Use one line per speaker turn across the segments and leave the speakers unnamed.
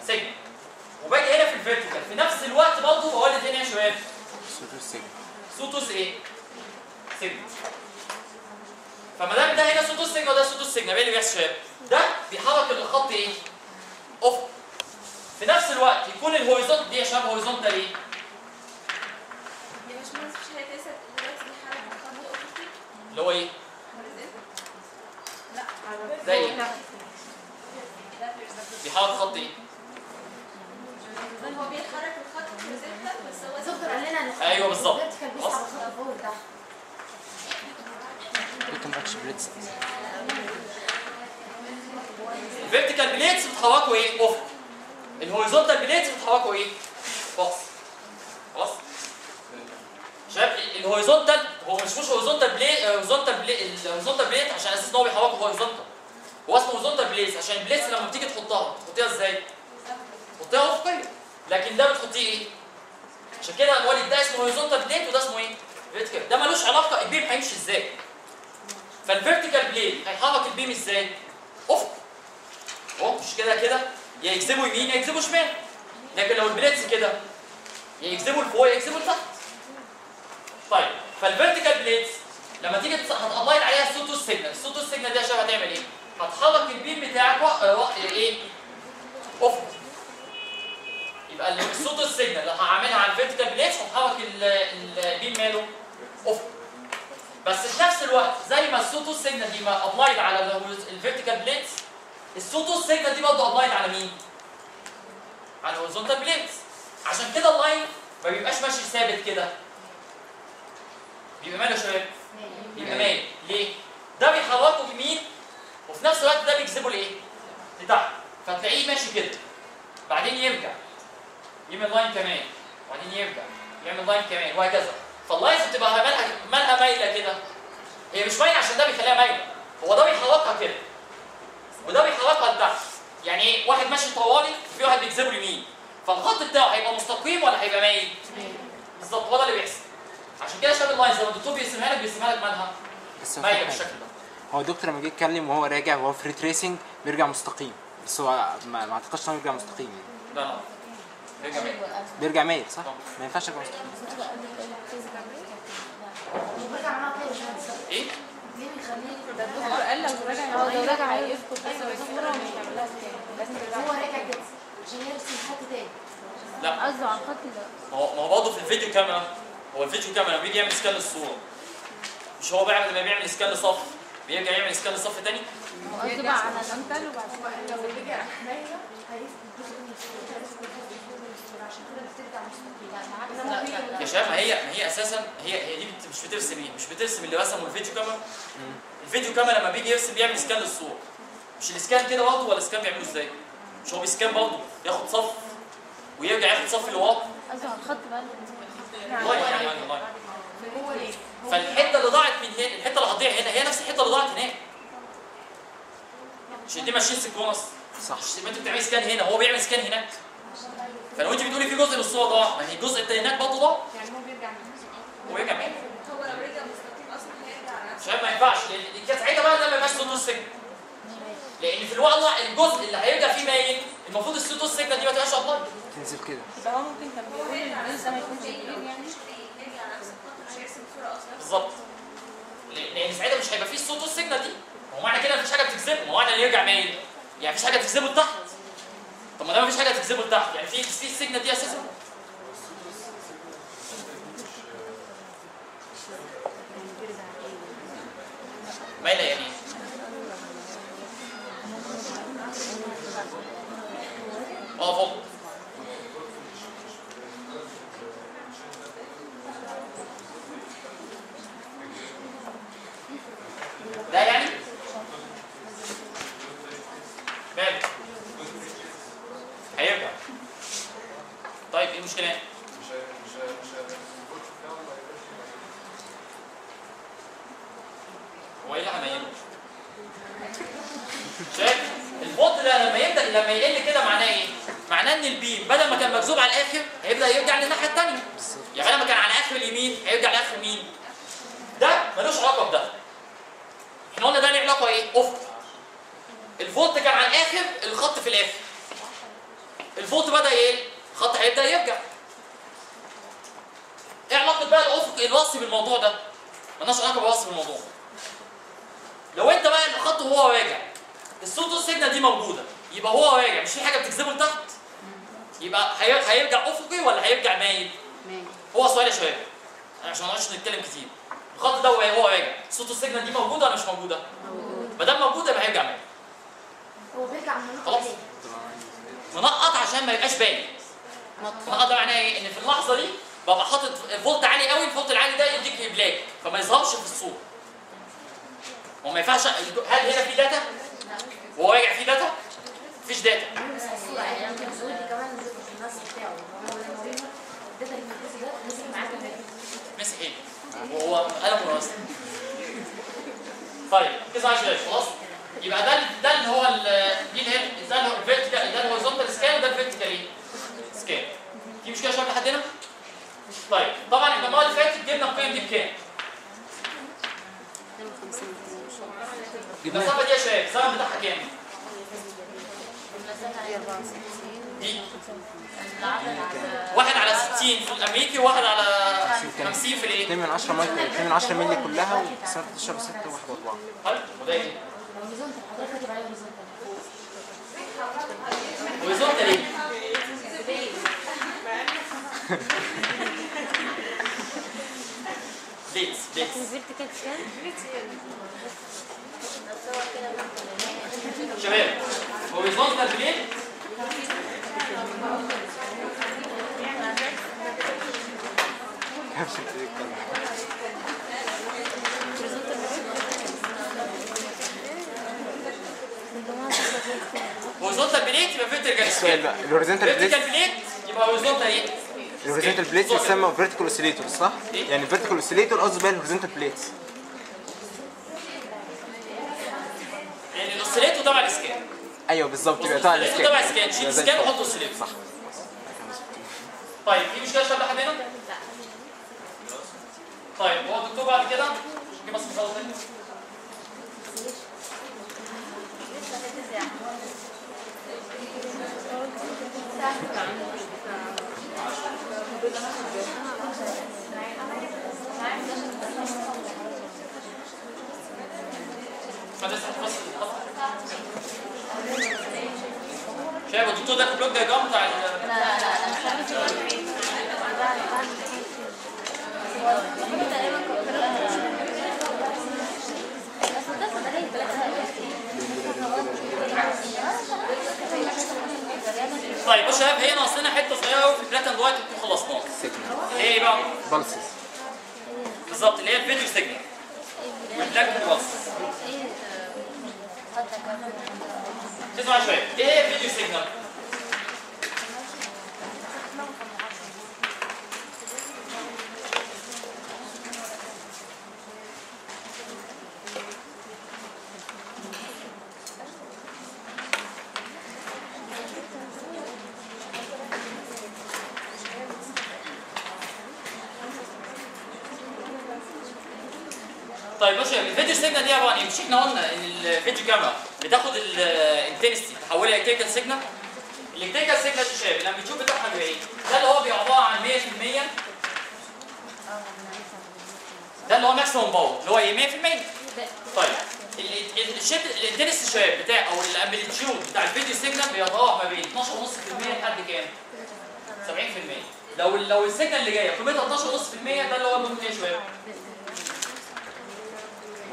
سيجما. وباجي هنا في الفيرتيكال في نفس الوقت برضه بولد هنا يا شباب
سوتوس سيجما.
سوتوس ايه؟ سيجما. فما دام ده هنا سوتوس سيجما وده سوتوس سيجما، ايه اللي بيحصل يا شباب؟ ده بيحرك الخط ايه؟ افق. في نفس الوقت يكون الهوريزونت دي يا شباب هوريزونتال ايه؟
يا باشمهندس مش هيتقاس دلوقتي بيحرك الخط افقي؟
اللي هو ايه؟
لا
ده ايه؟ بيحرك خط ايه؟
هو بيحرك الخط هوريزونتال بس هو
دكتور قال لنا
ايوه بالظبط.
كان بيسحب الخط فوق ده.
الفيرتيكال بليتس بتحركوا ايه؟ افق. الهوريزونتال بليتس بتحركوا ايه؟ رأس. خلاص؟ شباب الهوريزونتال هو مش هوريزونتال بليت الهوريزونتال بليت عشان اساس ان هو بيحركوا هوريزونتال. هو اسمه هوريزونتال بليتس عشان البليتس لما بتيجي تحطيها ازاي؟ تحطيها افقيه. لكن ده بتحطيه ايه؟ عشان كده بقول ده اسمه هوريزونتال بليت وده اسمه ايه؟ فيرتيكال. ده ملوش علاقه البيم هيمشي ازاي. فالفيرتيكال بليت هيحرك البيم ازاي؟ افق. اهو مش كده يا يجذبوا يمين يا يجذبوا شمال. لكن لو البليتس كده يا يجذبوا لفوق يا يجذبوا لتحت. طيب فالفيرتيكال بليتس لما تيجي هتابلايد عليها السوتوس سيجنال، السوتوس سيجنال دي يا شباب هتعمل ايه؟ هتحرك البيم بتاعك ايه؟ افق. يبقى السوتوس سيجنال اللي هعملها على الفيرتيكال بليتس هتحرك البيم ماله؟ افق. بس في نفس الوقت زي ما السوتوس سيجنال دي ما ابلايد على الفيرتيكال بليتس، السوتوس سيجنال دي برضه ابلايد على مين؟ على الهوريزونتال بليتس. عشان كده اللاين ما بيبقاش ماشي ثابت كده. بيبقى ماله يا شباب؟ بيبقى مايل. ليه؟ ده بيحركه يمين وفي نفس الوقت ده بيجذبه لايه؟ لتحت. فتلاقيه ماشي كده. بعدين يرجع. يعمل لاين كمان. وبعدين يرجع. يعمل لاين كمان وهكذا. فاللاينز بتبقى مالها مايله كده. هي مش مايله عشان ده بيخليها مايله. هو ده بيحركها كده. وده بيحركها لتحت. يعني ايه؟ واحد ماشي طوالي وفي واحد بيجذبه يمين. فالخط بتاعه هيبقى مستقيم ولا هيبقى مايل؟ بالظبط هو ده اللي بيحصل. عشان كده شاب اللاينز لما الدكتور بيرسمها لك مالها؟ مايله بالشكل ده.
هو الدكتور لما جه يتكلم وهو راجع وهو فري تريسنج بيرجع مستقيم، بس هو ما اعتقدش انه بيرجع مستقيم يعني.
لا بيرجع مايل.
بيرجع مايل صح؟ ما ينفعش يرجع مستقيم.
ايه؟
ليه بيخليه
ده الدكتور قال لو راجع هيفقد بس الصوره ومش هيعملها تاني.
هو راجع كده عشان يرسم خط تاني.
لا
قصده على الخط ده.
ما هو برضه في الفيديو كاميرا، هو الفيديو كاميرا لما بيجي يعمل سكان للصوره مش هو بيعمل لما بيعمل سكان لصف بيرجع يعمل سكان لصف تاني؟
هو قصده بقى على الانتل وبعدين
لو رجع مايله هيفقد جزء من الصوره عشان كده بترجع مستقيم.
يا شباب ما هي اساسا هي دي مش بترسم ايه؟ مش بترسم اللي رسمه الفيديو كاميرا. الفيديو كاميرا لما بيجي يرسم بيعمل سكان للصوره. مش السكان كده برضه ولا السكان بيعمله ازاي؟ مش هو بيسكان برضه ياخد صف ويرجع ياخد صف اللي وراه؟
قصده على الخط بقى.
والله فالحته اللي ضاعت من هنا الحته اللي هتضيع هنا هي نفس الحته اللي ضاعت هناك. مش دي ماشيين سيكونس
صح.
ما انت بتعمل سكان هنا هو بيعمل سكان هناك. فلو انت بتقولي في جزء من الصوره ضاع ما هي الجزء التاني هناك برضه ضاع.
يعني هو بيرجع
ويرجع مين؟
هو لو رجع مستقيم اصلا هيرجع على نفسه.
شباب ما ينفعش لان كانت ساعتها بقى ده ما يبقاش سوتوس سيجنال. لان في الوضع الجزء اللي هيرجع فيه مايل المفروض السوتوس سيجنال دي ما تبقاش ابلايد.
تنزل كده.
يبقى هو ممكن كان بيقول ان الجزء ما يكونش كبير يعني يرجع على نفس الخط مش هيرسم الصوره اصلا.
بالظبط. لان ساعتها مش هيبقى فيه السوتوس سيجنال دي. هو معنى كده مفيش حاجه بتجذبه، ما هو معنى ان يرجع مايل يعني مفيش حاجه تجذبه لتحت. طب ما ده مفيش حاجه تجذبه لتحت يعني في السيجنال دي اساسا. مايله يعني ايه؟ فوق. ده يعني ماله؟ هيرجع. طيب ايه المشكلة؟ هو ايه اللي هنيمه؟ شايف؟ الفولت ده لما يقل كده معناه ايه؟ معناه ان البيم بدل ما كان مجذوب على الاخر هيبدا يرجع للناحيه الثانيه. يعني لما كان على اخر اليمين هيرجع لاخر مين؟ ده ملوش علاقه بده. احنا قلنا ده له علاقه ايه؟ افق. الفولت كان على الاخر الخط في الاخر. الفولت بدا ايه؟ الخط هيبدا يرجع. ايه علاقه بقى الافق الوصي بالموضوع ده؟ مالناش علاقه بالوصي بالموضوع. لو انت بقى الخط وهو راجع السوتو سيجنال دي موجوده، يبقى هو راجع مش في حاجه بتجذبه لتحت؟ يبقى هيرجع افقي ولا هيرجع مايل؟ هو سؤال يا شباب عشان ما نقعدش نتكلم كتير. الخط ده وهو راجع السوتو سيجنال دي موجوده ولا مش موجوده؟ ما دام موجوده يبقى هيرجع مايل.
هو بيرجع من
خلاص؟ منقط عشان ما يبقاش باين. منقط ده معناه ايه؟ ان في اللحظه دي ببقى حاطط فولت عالي قوي، الفولت العالي ده يديك ابلاج فما يظهرش في الصوره. هو ما ينفعش. هل هنا في داتا؟ وهو راجع في داتا؟ مفيش داتا.
بس الصورة يعني ممكن تقول لي كمان في النص بتاعه هو لما بينا الداتا اللي في ده نزل معاه كمان.
مسح ايه؟ وهو قلم وراسه. طيب كده عشان خلاص؟ يبقى ده اللي هو دي اللي هي ده اللي هو الفيرتيكال، ده الهوريزونتال سكان وده الفيرتيكال ايه؟ سكان. في مشكله شباب لحد هنا؟ طيب طبعا احنا المره اللي فاتت جبنا القيم دي بكام؟ المسافه دي يا شباب الزمن بتاعها كام؟ دي 1 على 60 في الامريكي وواحد على 50 في الايه؟
2 من 10 مايكرو، 2 من 10 مللي كلها وسنة 16 6 1 4.
حلو وده ايه؟
هوريزونتال حضرتك كاتب عليه هوريزونتال.
هوريزونتال ايه؟ بليتس شباب هوريزونتال بليت هوريزونتال بليت يبقى فيرتيكال
السؤال بقى الهوريزونتال بليت
فيرتيكال بليت يبقى هوريزونتال ايه؟
الهوريزونتال بليت يسمى فيرتيكال اوسيليتور صح؟
إيه؟
يعني فيرتيكال اوسيليتور قصده بقى الهوريزونتال بليت.
يعني الاوسيليتور تبع الاسكان.
ايوه بالظبط يبقى تبع
الاوسيليتور تبع الاسكان، شيل الاسكان وحط اوسيليتور.
صح.
طيب في مشكله شباب لحد هنا؟ طيب هو الدكتور بعد كده جيب بس مثال تاني. شايف الدكتور ده البلوك دايجرام بتاع طيب بصوا يا شباب هي ناقصنا حته صغيره قوي في البلاك اند وايت نكون خلصناها. ايه بقى؟
بالسز
بالظبط اللي هي الفيديو سيجنال والبلاك اند وايت. تسمع شويه ايه هي الفيديو سيجنال؟ طيب بصوا الفيديو سيجنال دي عباره عن ايه؟ مش احنا قلنا ان الفيديو كاميرا بتاخد الانتنستي تحولها الكتريكال سيجنال؟ الكتريكال سيجنال شباب لما بتشوف بتاعها بيبقى ايه؟ ده اللي هو بيبقى عباره عن 100%. ده اللي هو ماكسيموم باور اللي هو ايه 100%. طيب الانتنستي شباب بتاع او الامبليتيود بتاع الفيديو سيجنال بيتراوح ما بين 12.5% لحد كام؟ 70%. لو السيجنال اللي جايه قيمتها 12.5% ده اللي هو ممكن ايه يا شباب؟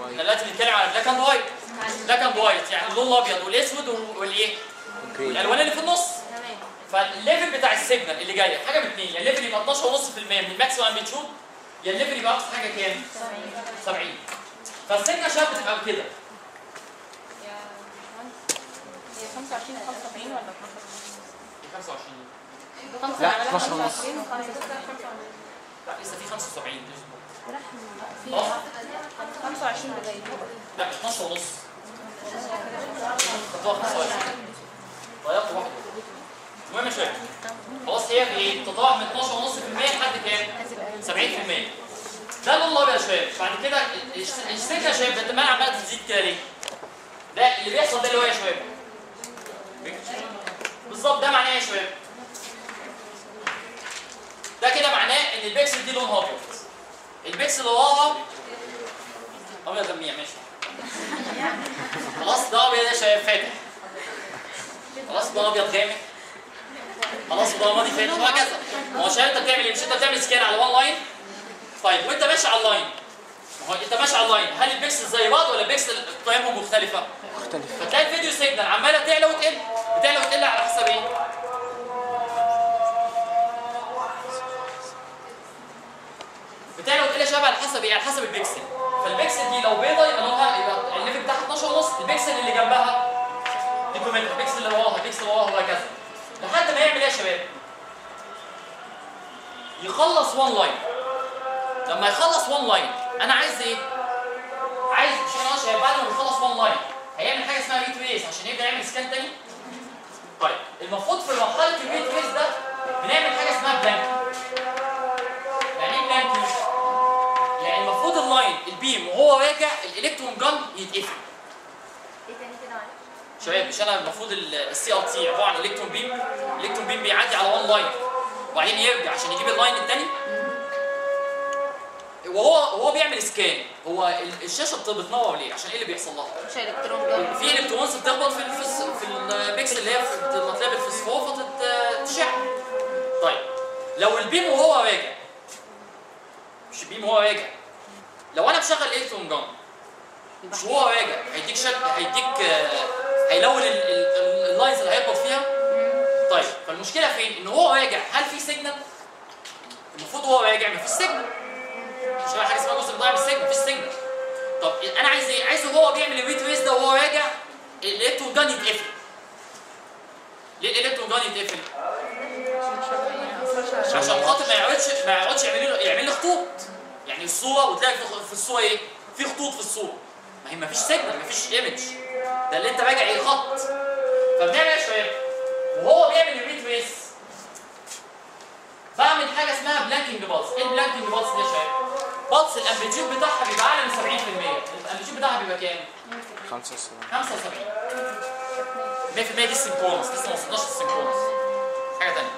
احنا دلوقتي بنتكلم على بلاك اند وايت. بلاك اند وايت يعني اللون الابيض والاسود والايه؟ والالوان اللي في النص. فالليفل بتاع السيجنال اللي جايه حاجه من اثنين، يا الليفل يبقى 12.5% من الماكسيمم امبليتيود يا الليفل يبقى اقصى حاجه كام؟ 70. فالسيجنال شباب بتبقى كده.
هي 25 75 ولا
25
لا 12 ونص.
لا لسه في 75
في 25 بداية
لا 12 ونص خطوه 25 ضيعت واحده. المهم يا شباب خلاص هي ايه؟ تتراوح من 12.5% لحد كام؟ 70%. ده اللون الابيض يا شباب. بعد كده السكه يا شباب الدماغ عماله تزيد كده ليه؟ ده اللي بيحصل ده اللي هو يا شباب بالظبط بالظبط ده معناه ايه يا شباب؟ ده كده معناه ان البكسل دي لونها ابيض. البكسل اللي وراها ابيض لميع ماشي. خلاص ده ابيض يا شباب فاتح. خلاص ده ابيض غامق. خلاص ده ماضي فاتح وهكذا. ما هو شباب انت بتعمل ايه؟ مش انت بتعمل سكان على وان لاين؟ طيب وانت ماشي على اللاين. ما هو انت ماشي على اللاين، هل البكسل زي بعض ولا البكسل قيمهم مختلفه؟
مختلف.
فتلاقي الفيديو سيجنال عماله تعلى وتقل، بتعلى وتقل على حسب ايه؟ بتعلى وتقل يا شباب على حسب ايه؟ على حسب البكسل. فالبكسل دي لو بيضه يبقى لونها يبقى الليفل بتاعها 12 ونص، البكسل اللي جنبها ديكومنت، البكسل اللي وراها، البكسل اللي وراها وهكذا. لحد ما يعمل ايه يا شباب؟ يخلص وان لاين. لما يخلص وان لاين انا عايز ايه؟ عايز مش انا شباب بعد ما يخلص وان لاين هيعمل حاجه اسمها ريتريس عشان يبدا يعمل سكان تاني. طيب المفروض في مرحله الريتريس ده بنعمل حاجه اسمها بلانكينج. يعني ايه بلانكينج؟ يعني المفروض اللاين البيم وهو راجع الالكترون جان يتقفل.
ايه تاني كده معلش؟
شباب مش انا المفروض السي ار تي عباره عن الكترون بيم، الالكترون بيم بيعدي على وان لاين وبعدين يرجع عشان يجيب اللاين الثاني. وهو بيعمل سكان، هو الشاشه بتنور ليه؟ عشان ايه اللي بيحصل لها؟
مش الكترون جاي.
في الكترونز بتخبط في البكسل اللي هي بتتلعب في الفوسفور فتتشع. طيب لو البيم وهو راجع، مش البيم وهو راجع، لو انا مشغل الكترون جان مش وهو راجع هيديك هيلون اللاينز اللي هيخبط فيها. طيب فالمشكله فين؟ ان هو راجع هل في سيجنال؟ المفروض هو راجع مفيش سيجنال. مش هيبقى حاجه اسمها جزء ضايع من السيجنال، مفيش سيجنال. طب انا عايز ايه؟ عايزه هو بيعمل الريتريس ده وهو راجع الالكترون جان يتقفل. ليه الالكترون جان يتقفل؟ عشان خاطر ما يقعدش يعمل لي خطوط. يعني الصوره وتلاقي في الصوره ايه؟ في خطوط في الصوره. ما هي مفيش سيجنال، مفيش ايمج. ده اللي انت راجع ايه؟ خط. فبنعمل ايه يا شباب؟ وهو بيعمل الريتريس بعمل حاجه اسمها بلانكينج بالز. ايه البلانكينج بالز دي يا شباب؟ بالز الامبليتيود بتاعها بيبقى اعلى من 70%. الامبليتيود بتاعها بيبقى كام؟
75.
75. 100% دي السينكرونس، لسه ما وصلناش للسينكرونس. حاجه ثانيه.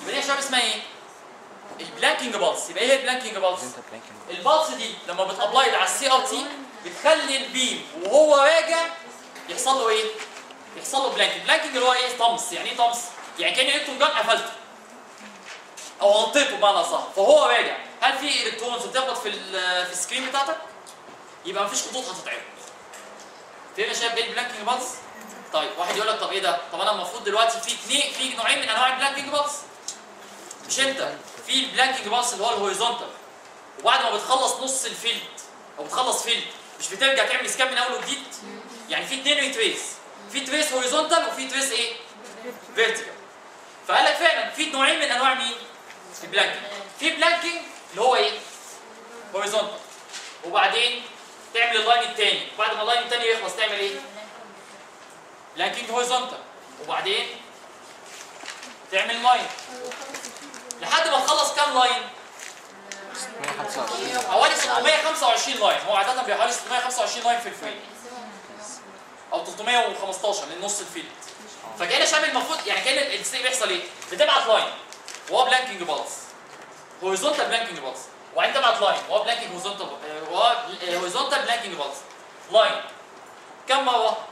يبقى دي يا شباب اسمها ايه؟ البلانكينج بالز. يبقى ايه البلانكينج بالز؟ البالز دي لما بتابلايد على السي ار تي بتخلي البيم وهو راجع يحصل له ايه؟ يحصل له بلانكينج. بلانكينج اللي هو ايه؟ طمس. يعني ايه طمس؟ يعني كان الالكترون جان قفلته او غطيته بمعنى صح، فهو راجع هل في الكترونز بتخبط في السكرين بتاعتك؟ يبقى مفيش خطوط هتتعرض. فين يا شباب ايه البلانكينج بالز؟ طيب واحد يقول لك طب ايه ده؟ طب انا المفروض دلوقتي في نوعين من انواع البلانكينج بالز. مش انت في البلانكينج بالز اللي هو الهوريزونتال، وبعد ما بتخلص نص الفيلد او بتخلص فيلد مش بترجع تعمل سكان من اول وجديد؟ يعني في اثنين ريتريس، في تريس هوريزونتال وفي تريس ايه؟ فيرتيكال. فقال لك فعلا في نوعين من انواع مين؟ البلانكينج. في بلانكينج اللي هو ايه؟ هوريزونتال، وبعدين تعمل اللاين الثاني، وبعد ما اللاين الثاني يخلص تعمل ايه؟ بلانكينج هوريزونتال، وبعدين تعمل لاين لحد ما تخلص كام لاين؟
125.
حوالي 625 لاين. هو عاده بيبقى حوالي 625 لاين في الفريم او 315 لنص الفيلد. فكان شامل المفروض يعني كان الستيب بيحصل ايه؟ بتبعت لاين وهو بلانكينج بالز هوريزونتال بلانكينج بالز، وبعدين تبعت لاين وهو بلانكينج هوريزونتال بلانكينج بالز لاين كم مره؟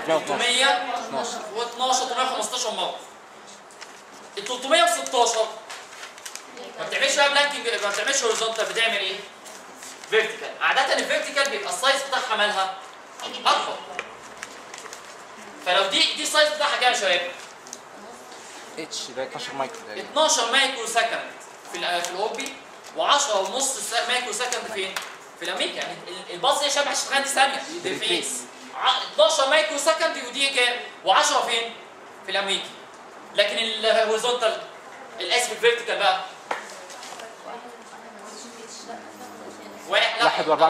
312 315 مره. ال 316 ما بتعملش بقى بلانكينج، ما بتعملش هوريزونتال، بتعمل ايه؟ فيرتيكال. عاده الفيرتيكال بيبقى السايز بتاعها مالها اكبر. فلو دي السايز بتاعها كام يا شباب؟
اتش يبقى 12 مايكرو تقريبا.
12 مايكرو سكند في الاوروبي و10.5 مايكرو سكند فين؟ في الامريكي. يعني الباص هي شبه 20 ثانيه دي في 12 مايكرو سكند ودي كام؟ و10 فين؟ في الامريكي. لكن الهوريزونتال الاسف الفيرتيكال بقى 1
1 و4